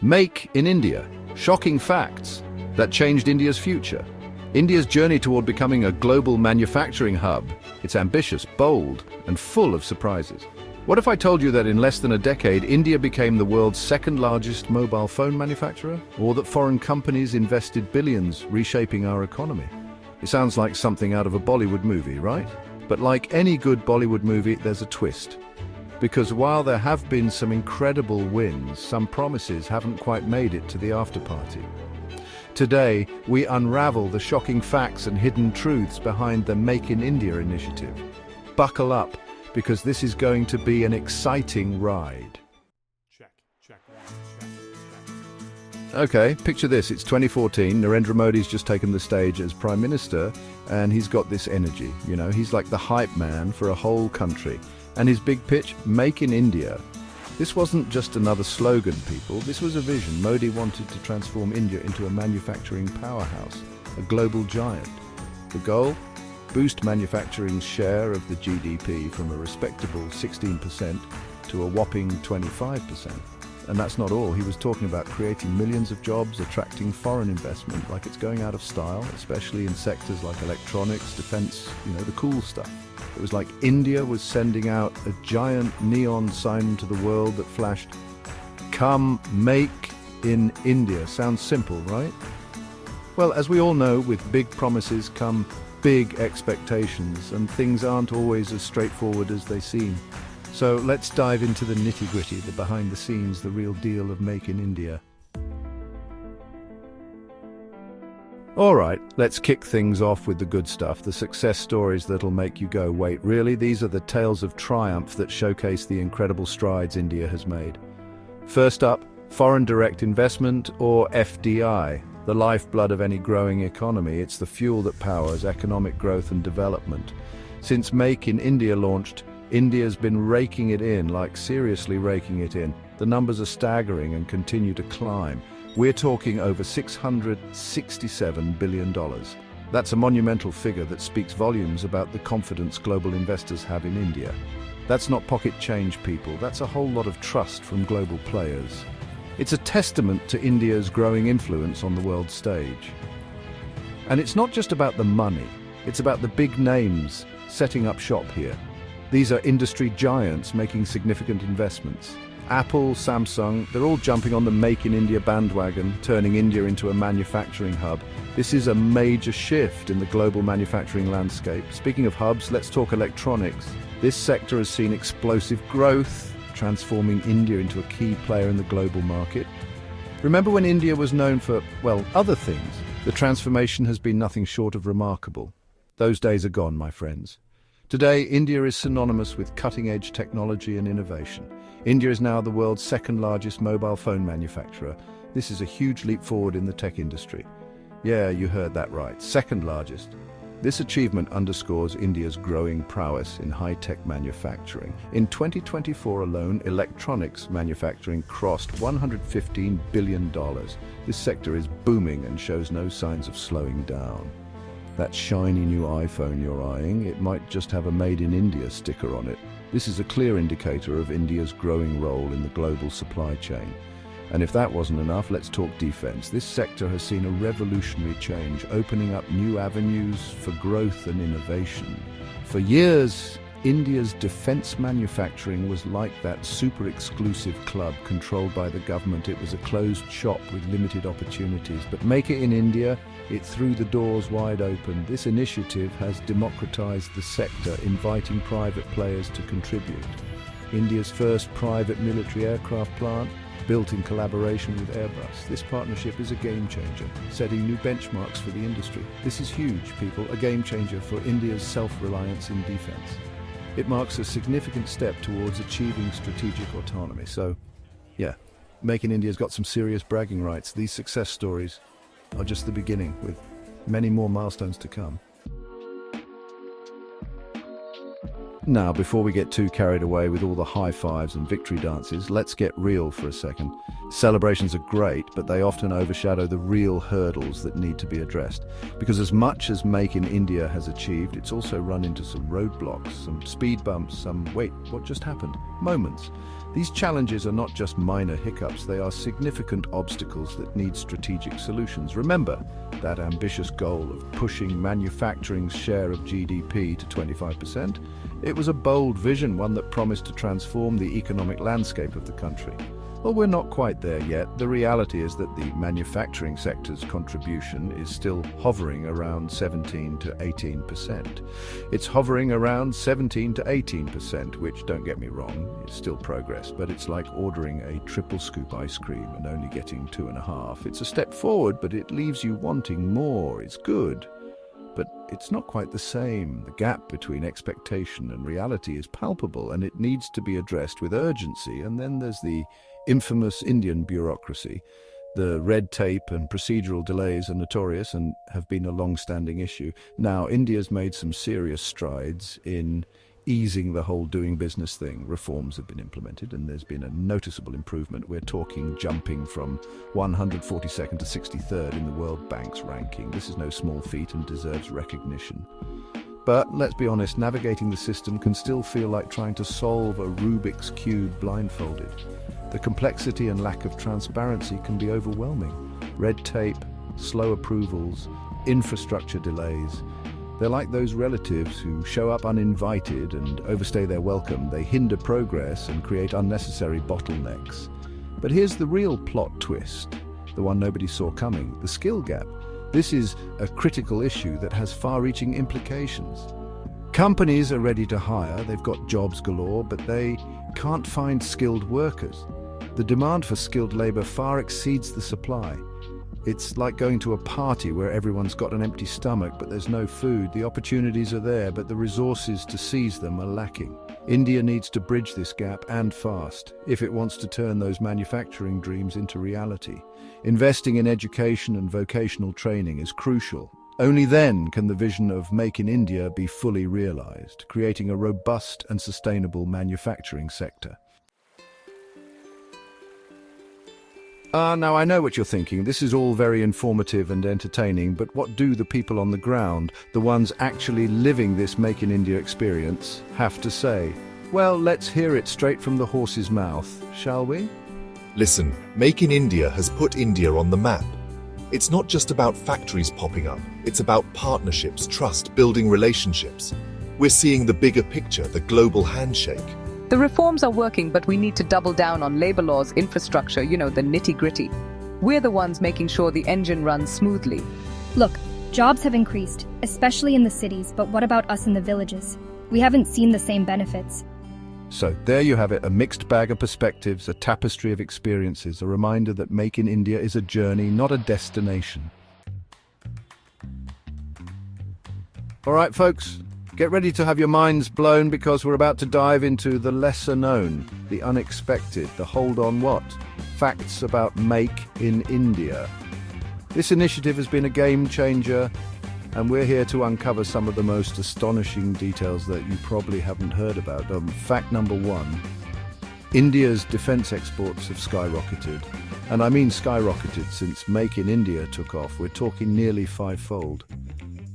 Make in India. Shocking facts that changed India's future. India's journey toward becoming a global manufacturing hub. It's ambitious, bold, and full of surprises. What if I told you that in less than a decade, India became the world's second largest mobile phone manufacturer? Or that foreign companies invested billions reshaping our economy? It sounds like something out of a Bollywood movie, right? But like any good Bollywood movie, there's a twist. Because while there have been some incredible wins, some promises haven't quite made it to the after-party. Today, we unravel the shocking facts and hidden truths behind the Make in India initiative. Buckle up, because this is going to be an exciting ride. Check. Okay, picture this. It's 2014. Narendra Modi's just taken the stage as Prime Minister, and he's got this energy. You know, he's like the hype man for a whole country. And his big pitch, Make in India. This wasn't just another slogan, people. This was a vision. Modi wanted to transform India into a manufacturing powerhouse, a global giant. The goal? Boost manufacturing's share of the GDP from a respectable 16% to a whopping 25%. And that's not all. He was talking about creating millions of jobs, attracting foreign investment like it's going out of style, especially in sectors like electronics, defense, the cool stuff. It was like India was sending out a giant neon sign to the world that flashed, "Come make in India." Sounds simple, right? Well, as we all know, with big promises come big expectations, and things aren't always as straightforward as they seem. So let's dive into the nitty-gritty, the behind the scenes, the real deal of Make in India. All right, let's kick things off with the good stuff, the success stories that'll make you go, wait, really? These are the tales of triumph that showcase the incredible strides India has made. First up, foreign direct investment, or FDI, the lifeblood of any growing economy. It's the fuel that powers economic growth and development. Since Make in India launched, India's been raking it in, like seriously raking it in. The numbers are staggering and continue to climb. We're talking over $667 billion. That's a monumental figure that speaks volumes about the confidence global investors have in India. That's not pocket change, people. That's a whole lot of trust from global players. It's a testament to India's growing influence on the world stage. And it's not just about the money. It's about the big names setting up shop here. These are industry giants making significant investments. Apple, Samsung, they're all jumping on the Make in India bandwagon, turning India into a manufacturing hub. This is a major shift in the global manufacturing landscape. Speaking of hubs, let's talk electronics. This sector has seen explosive growth, transforming India into a key player in the global market. Remember when India was known for, well, other things? The transformation has been nothing short of remarkable. Those days are gone, my friends. Today, India is synonymous with cutting-edge technology and innovation. India is now the world's second largest mobile phone manufacturer. This is a huge leap forward in the tech industry. Yeah, you heard that right, second largest. This achievement underscores India's growing prowess in high-tech manufacturing. In 2024 alone, electronics manufacturing crossed $115 billion. This sector is booming and shows no signs of slowing down. That shiny new iPhone you're eyeing, it might just have a Made in India sticker on it. This is a clear indicator of India's growing role in the global supply chain. And if that wasn't enough, let's talk defense. This sector has seen a revolutionary change, opening up new avenues for growth and innovation. For years, India's defense manufacturing was like that super exclusive club controlled by the government. It was a closed shop with limited opportunities. But Make it in India, it threw the doors wide open. This initiative has democratized the sector, inviting private players to contribute. India's first private military aircraft plant, built in collaboration with Airbus. This partnership is a game changer, setting new benchmarks for the industry. This is huge, people, a game changer for India's self-reliance in defense. It marks a significant step towards achieving strategic autonomy. So, yeah, Make in India's got some serious bragging rights. These success stories are just the beginning, with many more milestones to come. Now, before we get too carried away with all the high fives and victory dances, let's get real for a second. Celebrations are great, but they often overshadow the real hurdles that need to be addressed. Because as much as Make in India has achieved, it's also run into some roadblocks, some speed bumps, some, wait, what just happened? Moments. These challenges are not just minor hiccups, they are significant obstacles that need strategic solutions. Remember that ambitious goal of pushing manufacturing's share of GDP to 25%? It was a bold vision, one that promised to transform the economic landscape of the country. Well, we're not quite there yet. The reality is that the manufacturing sector's contribution is still hovering around 17 to 18%. It's hovering around 17 to 18%, which, don't get me wrong, is still progress, but it's like ordering a triple scoop ice cream and only getting 2.5. It's a step forward, but it leaves you wanting more. It's good, but it's not quite the same. The gap between expectation and reality is palpable, and it needs to be addressed with urgency. And then there's the infamous Indian bureaucracy. The red tape and procedural delays are notorious and have been a long-standing issue. Now, India's made some serious strides in easing the whole doing business thing. Reforms have been implemented and there's been a noticeable improvement. We're talking jumping from 142nd to 63rd in the World Bank's ranking. This is no small feat and deserves recognition. But let's be honest, navigating the system can still feel like trying to solve a Rubik's Cube blindfolded. The complexity and lack of transparency can be overwhelming. Red tape, slow approvals, infrastructure delays. They're like those relatives who show up uninvited and overstay their welcome. They hinder progress and create unnecessary bottlenecks. But here's the real plot twist, the one nobody saw coming, the skill gap. This is a critical issue that has far-reaching implications. Companies are ready to hire, they've got jobs galore, but they can't find skilled workers. The demand for skilled labor far exceeds the supply. It's like going to a party where everyone's got an empty stomach, but there's no food. The opportunities are there, but the resources to seize them are lacking. India needs to bridge this gap, and fast, if it wants to turn those manufacturing dreams into reality. Investing in education and vocational training is crucial. Only then can the vision of Make in India be fully realized, creating a robust and sustainable manufacturing sector. Now I know what you're thinking. This is all very informative and entertaining, but what do the people on the ground, the ones actually living this Make in India experience, have to say? Well, let's hear it straight from the horse's mouth, shall we? Listen, Make in India has put India on the map. It's not just about factories popping up, it's about partnerships, trust, building relationships. We're seeing the bigger picture, the global handshake. The reforms are working, but we need to double down on labor laws, infrastructure, the nitty-gritty. We're the ones making sure the engine runs smoothly. Look, jobs have increased, especially in the cities, but what about us in the villages? We haven't seen the same benefits. So there you have it, a mixed bag of perspectives, a tapestry of experiences, a reminder that Make in India is a journey, not a destination. All right, folks, get ready to have your minds blown because we're about to dive into the lesser known, the unexpected, the hold on what? Facts about Make in India. This initiative has been a game changer, and we're here to uncover some of the most astonishing details that you probably haven't heard about. Fact number one, India's defense exports have skyrocketed. And I mean skyrocketed since Make in India took off. We're talking nearly fivefold.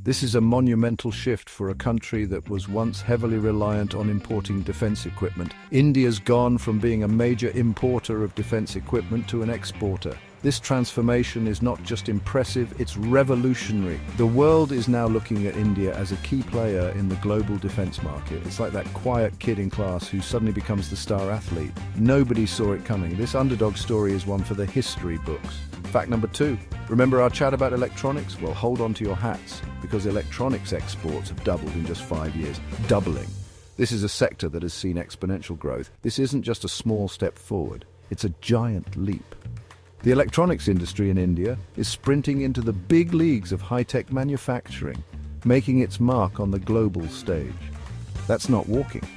This is a monumental shift for a country that was once heavily reliant on importing defense equipment. India's gone from being a major importer of defense equipment to an exporter. This transformation is not just impressive, it's revolutionary. The world is now looking at India as a key player in the global defense market. It's like that quiet kid in class who suddenly becomes the star athlete. Nobody saw it coming. This underdog story is one for the history books. Fact number two, remember our chat about electronics? Well, hold on to your hats, because electronics exports have doubled in just 5 years. Doubling. This is a sector that has seen exponential growth. This isn't just a small step forward, it's a giant leap. The electronics industry in India is sprinting into the big leagues of high-tech manufacturing, making its mark on the global stage. That's not walking.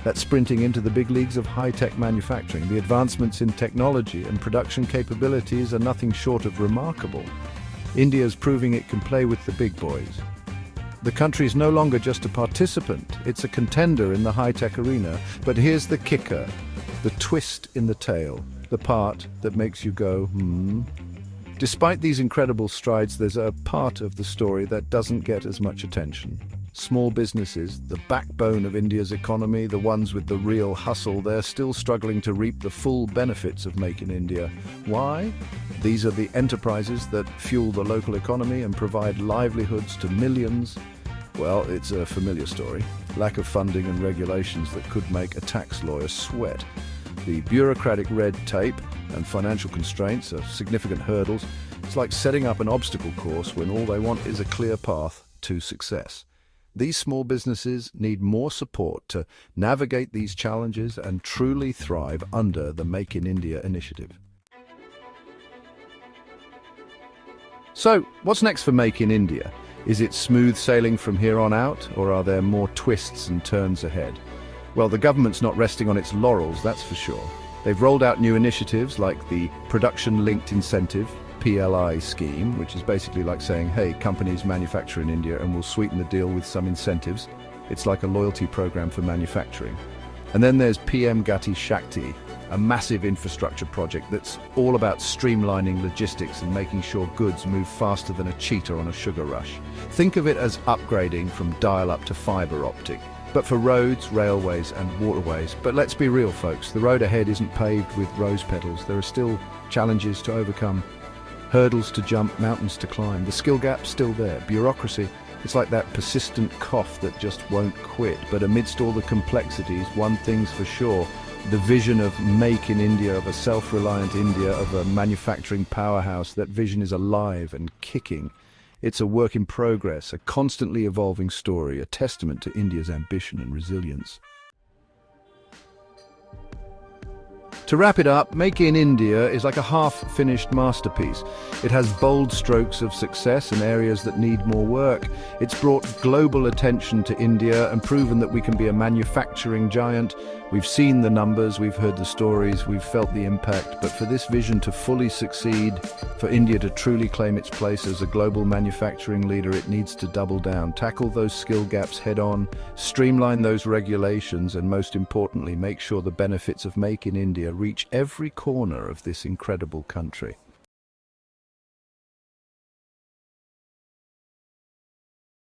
That's sprinting into the big leagues of high-tech manufacturing. The advancements in technology and production capabilities are nothing short of remarkable. India's proving it can play with the big boys. The country is no longer just a participant, it's a contender in the high-tech arena. But here's the kicker, the twist in the tale. The part that makes you go, Despite these incredible strides, there's a part of the story that doesn't get as much attention. Small businesses, the backbone of India's economy, the ones with the real hustle, they're still struggling to reap the full benefits of Make in India. Why? These are the enterprises that fuel the local economy and provide livelihoods to millions. Well, it's a familiar story. Lack of funding and regulations that could make a tax lawyer sweat. The bureaucratic red tape and financial constraints are significant hurdles. It's like setting up an obstacle course when all they want is a clear path to success. These small businesses need more support to navigate these challenges and truly thrive under the Make in India initiative. So, what's next for Make in India? Is it smooth sailing from here on out, or are there more twists and turns ahead? Well, the government's not resting on its laurels, that's for sure. They've rolled out new initiatives like the Production-Linked Incentive, PLI scheme, which is basically like saying, hey, companies manufacture in India and we'll sweeten the deal with some incentives. It's like a loyalty program for manufacturing. And then there's PM Gati Shakti, a massive infrastructure project that's all about streamlining logistics and making sure goods move faster than a cheetah on a sugar rush. Think of it as upgrading from dial-up to fiber optic, but for roads, railways and waterways. But let's be real, folks, the road ahead isn't paved with rose petals. There are still challenges to overcome. Hurdles to jump, mountains to climb. The skill gap's still there. Bureaucracy, it's like that persistent cough that just won't quit. But amidst all the complexities, one thing's for sure, the vision of Make in India, of a self-reliant India, of a manufacturing powerhouse, that vision is alive and kicking. It's a work in progress, a constantly evolving story, a testament to India's ambition and resilience. To wrap it up, Make in India is like a half-finished masterpiece. It has bold strokes of success and areas that need more work. It's brought global attention to India and proven that we can be a manufacturing giant. We've seen the numbers, we've heard the stories, we've felt the impact, but for this vision to fully succeed, for India to truly claim its place as a global manufacturing leader, it needs to double down, tackle those skill gaps head on, streamline those regulations, and most importantly, make sure the benefits of Make in India reach every corner of this incredible country.